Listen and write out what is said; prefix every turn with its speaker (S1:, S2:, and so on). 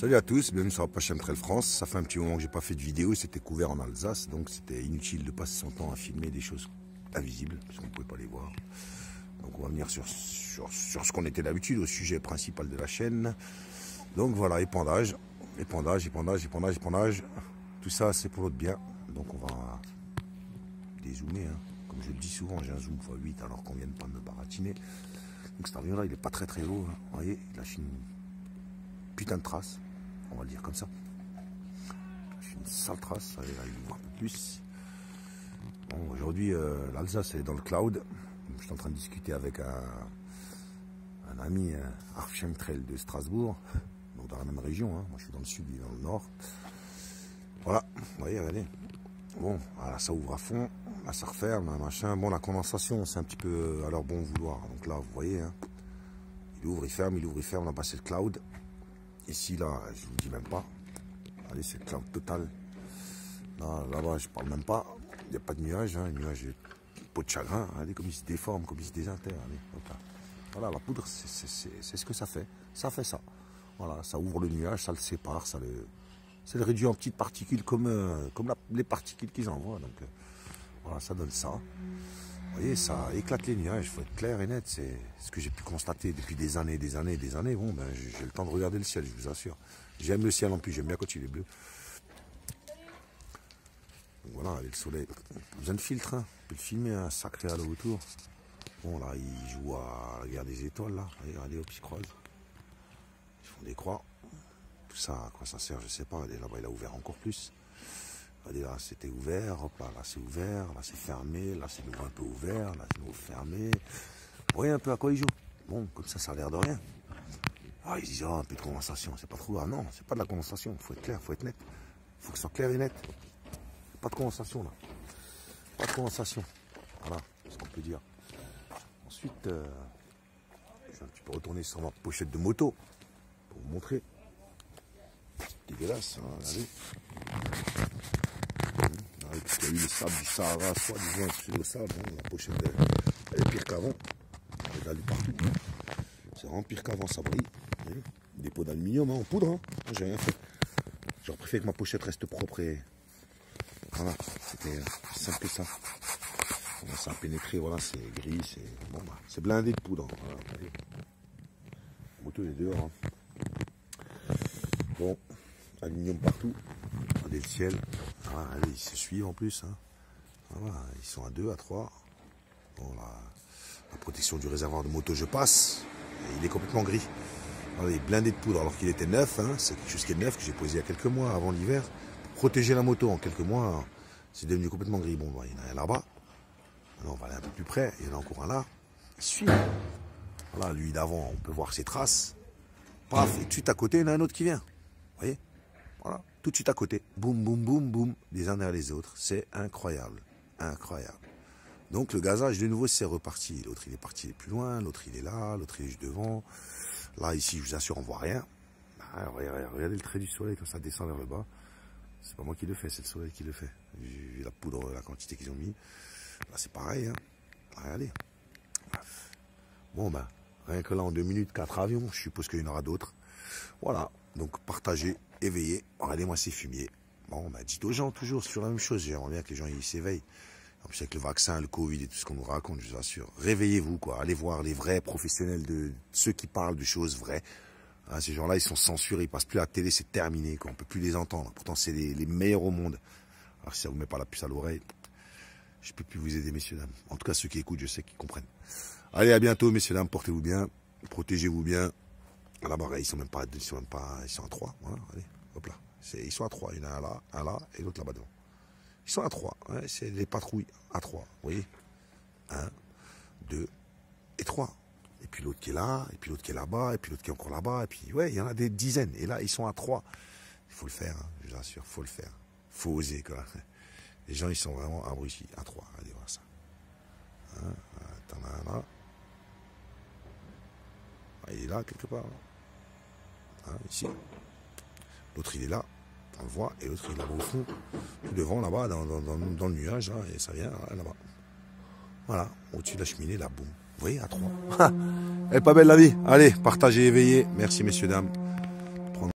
S1: Salut à tous, bienvenue sur Apache Chemtrail France. Ça fait un petit moment que j'ai pas fait de vidéo, c'était couvert en Alsace, donc c'était inutile de passer son temps à filmer des choses invisibles, parce qu'on ne pouvait pas les voir. Donc on va venir sur ce qu'on était d'habitude, au sujet principal de la chaîne. Donc voilà, épandage. Tout ça c'est pour notre bien. Donc on va dézoomer, hein. Comme je le dis souvent, j'ai un zoom x8 alors qu'on vient de pas me baratiner. Donc cet avion là il est pas très haut, hein. Vous voyez, il lâche une putain de trace, on va le dire comme ça. C'est une sale trace, allez, là, il ouvre un peu plus. Bon, aujourd'hui, l'Alsace est dans le cloud. Je suis en train de discuter avec un ami, Apache Chemtrail de Strasbourg, donc dans la même région. Hein. Moi, je suis dans le sud, il est dans le nord. Voilà, vous voyez, regardez. Bon, là, ça ouvre à fond, là, ça referme, là, machin. Bon, la condensation, c'est un petit peu à leur bon vouloir. Donc là, vous voyez, hein, il ouvre, il ferme, là-bas, c'est le cloud. Ici, là, je vous dis même pas. Allez, c'est le cloud total. Là-bas, je parle même pas. Il n'y a pas de nuages, hein. Nuages, peau de chagrin. Regardez comme il se déforme, comme il se désintègre. Voilà, la poudre, c'est ce que ça fait. Ça fait ça. Voilà, ça ouvre le nuage, ça le sépare, ça le réduit en petites particules comme les particules qu'ils envoient. Donc, voilà, ça donne ça. Vous voyez, ça éclate les nuages, il faut être clair et net. C'est ce que j'ai pu constater depuis des années. Bon, ben, j'ai le temps de regarder le ciel, je vous assure. J'aime le ciel en plus, j'aime bien quand il est bleu. Donc voilà, le soleil, besoin de filtre, hein. On peut le filmer, un sacré halo autour. Bon, là, ils jouent à la guerre des étoiles, là. Regardez, hop, ils se croisent. Ils font des croix. Tout ça, à quoi ça sert, je sais pas. Là-bas, il a ouvert encore plus. Regardez, là, c'était ouvert, hop, là c'est ouvert, là c'est fermé, là c'est nouveau un peu ouvert, là c'est nouveau fermé. Vous voyez un peu à quoi ils jouent. Bon, comme ça a l'air de rien. Ah, ils disent, oh, un peu de condensation, c'est pas trop. Ah non, c'est pas de la condensation, il faut être clair, il faut être net. Il faut que ce soit clair et net. Pas de condensation, là. Pas de condensation. Voilà, c'est ce qu'on peut dire. Ensuite, je vais un petit peu retourner sur ma pochette de moto pour vous montrer. Dégueulasse, hein, regardez. Parce qu'il y a eu le sable du Sahara, soi-disant, sur le sable, hein, la pochette elle est pire qu'avant. Elle est partout. C'est vraiment pire qu'avant, ça brille. Des pots d'aluminium, hein, en poudre, hein. J'ai rien fait. J'aurais préféré que ma pochette reste propre et. Voilà, c'était simple que ça. Bon, ça a pénétré, voilà, c'est gris, c'est. Bon, bah, c'est blindé de poudre. Voilà, la moto est dehors. Hein. Bon, aluminium partout. Regardez le ciel. Ah, allez, ils se suivent en plus. Hein. Voilà, ils sont à 2, à 3. Bon, la protection du réservoir de moto, je passe. Et il est complètement gris. Alors, il est blindé de poudre alors qu'il était neuf. Hein. C'est quelque chose qui est neuf que j'ai posé il y a quelques mois avant l'hiver. Pour protéger la moto en quelques mois, c'est devenu complètement gris. Bon, bah, il y en a un là-bas. Alors, on va aller un peu plus près. Il y en a encore un là. Il suit. Voilà, lui d'avant, on peut voir ses traces. Paf, et tout de suite à côté, il y en a un autre qui vient. Vous voyez? Voilà, tout de suite à côté. Boum, boum, boum, boum, les uns derrière les autres. C'est incroyable. Incroyable. Donc le gazage, de nouveau, c'est reparti. L'autre, il est parti plus loin. L'autre, il est là. L'autre, il est juste devant. Là, ici, je vous assure, on voit rien. Ah, regardez le trait du soleil, comme ça descend vers le bas. C'est pas moi qui le fais, c'est le soleil qui le fait. J'ai vu la poudre, la quantité qu'ils ont mis. Là, c'est pareil. Hein. Regardez. Bref. Bon, ben, rien que là, en 2 minutes, 4 avions. Je suppose qu'il y en aura d'autres. Voilà. Donc, partagez, éveillez. Regardez-moi ces fumiers. Bon, ben, dites aux gens toujours sur la même chose. J'aimerais bien que les gens ils s'éveillent. En plus, avec le vaccin, le Covid et tout ce qu'on nous raconte, je vous assure. Réveillez-vous, quoi. Allez voir les vrais professionnels de ceux qui parlent de choses vraies. Hein, ces gens-là, ils sont censurés. Ils passent plus à la télé, c'est terminé, quoi. On peut plus les entendre. Pourtant, c'est les meilleurs au monde. Alors, si ça vous met pas la puce à l'oreille, je peux plus vous aider, messieurs, dames. En tout cas, ceux qui écoutent, je sais qu'ils comprennent. Allez, à bientôt, messieurs, dames. Portez-vous bien. Protégez-vous bien. Là-bas, ils sont à 3. Voilà, allez, hop là. Ils sont à 3. Il y en a un là, et l'autre là-bas devant. Ils sont à 3. Hein, c'est les patrouilles à 3. Vous voyez 1, 2 et 3. Et puis l'autre qui est là, et puis l'autre qui est là-bas, et puis l'autre qui est encore là-bas. Et puis, ouais, il y en a des dizaines. Et là, ils sont à 3. Il faut le faire, hein, je vous assure, il faut le faire. Il faut oser, quoi. Les gens, ils sont vraiment abrutis. À 3. Allez voir ça. Hein, t'en as un là. Il est là, quelque part. Hein, ici. L'autre, il est là. On le voit. Et l'autre, il est là-bas au fond. Tout devant, là-bas, dans le nuage. Hein, et ça vient là-bas. Voilà. Au-dessus de la cheminée, là, boum. Vous voyez, à 3. Elle est pas belle, la vie. Allez, partagez, éveillez. Merci, messieurs, dames.